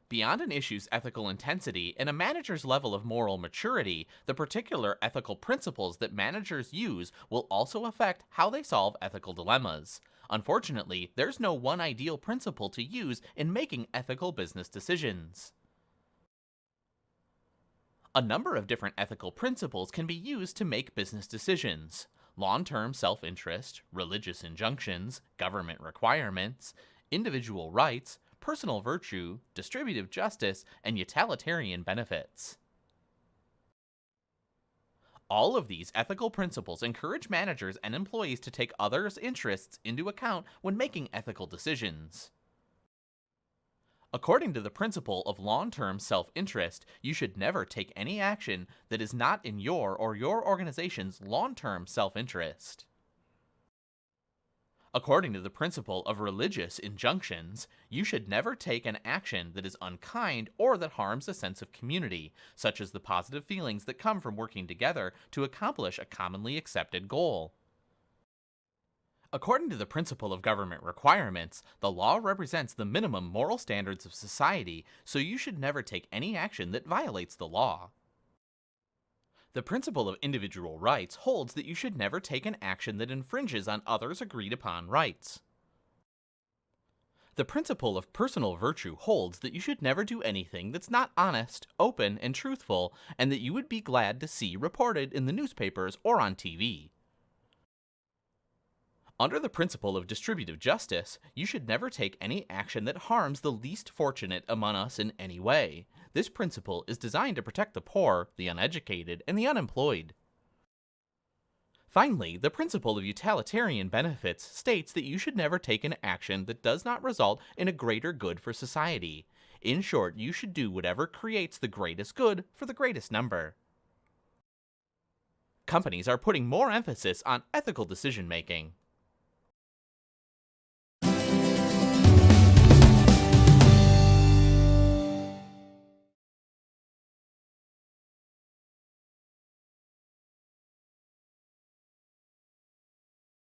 Beyond an issue's ethical intensity and a manager's level of moral maturity, the particular ethical principles that managers use will also affect how they solve ethical dilemmas. Unfortunately, there's no one ideal principle to use in making ethical business decisions. A number of different ethical principles can be used to make business decisions. Long-term self-interest, religious injunctions, government requirements, individual rights, personal virtue, distributive justice, and utilitarian benefits. All of these ethical principles encourage managers and employees to take others' interests into account when making ethical decisions. According to the principle of long-term self-interest, you should never take any action that is not in your or your organization's long-term self-interest. According to the principle of religious injunctions, you should never take an action that is unkind or that harms a sense of community, such as the positive feelings that come from working together to accomplish a commonly accepted goal. According to the principle of government requirements, the law represents the minimum moral standards of society, so you should never take any action that violates the law. The principle of individual rights holds that you should never take an action that infringes on others' agreed upon rights. The principle of personal virtue holds that you should never do anything that's not honest, open, and truthful, and that you would be glad to see reported in the newspapers or on TV. Under the principle of distributive justice, you should never take any action that harms the least fortunate among us in any way. This principle is designed to protect the poor, the uneducated, and the unemployed. Finally, the principle of utilitarian benefits states that you should never take an action that does not result in a greater good for society. In short, you should do whatever creates the greatest good for the greatest number. Companies are putting more emphasis on ethical decision-making.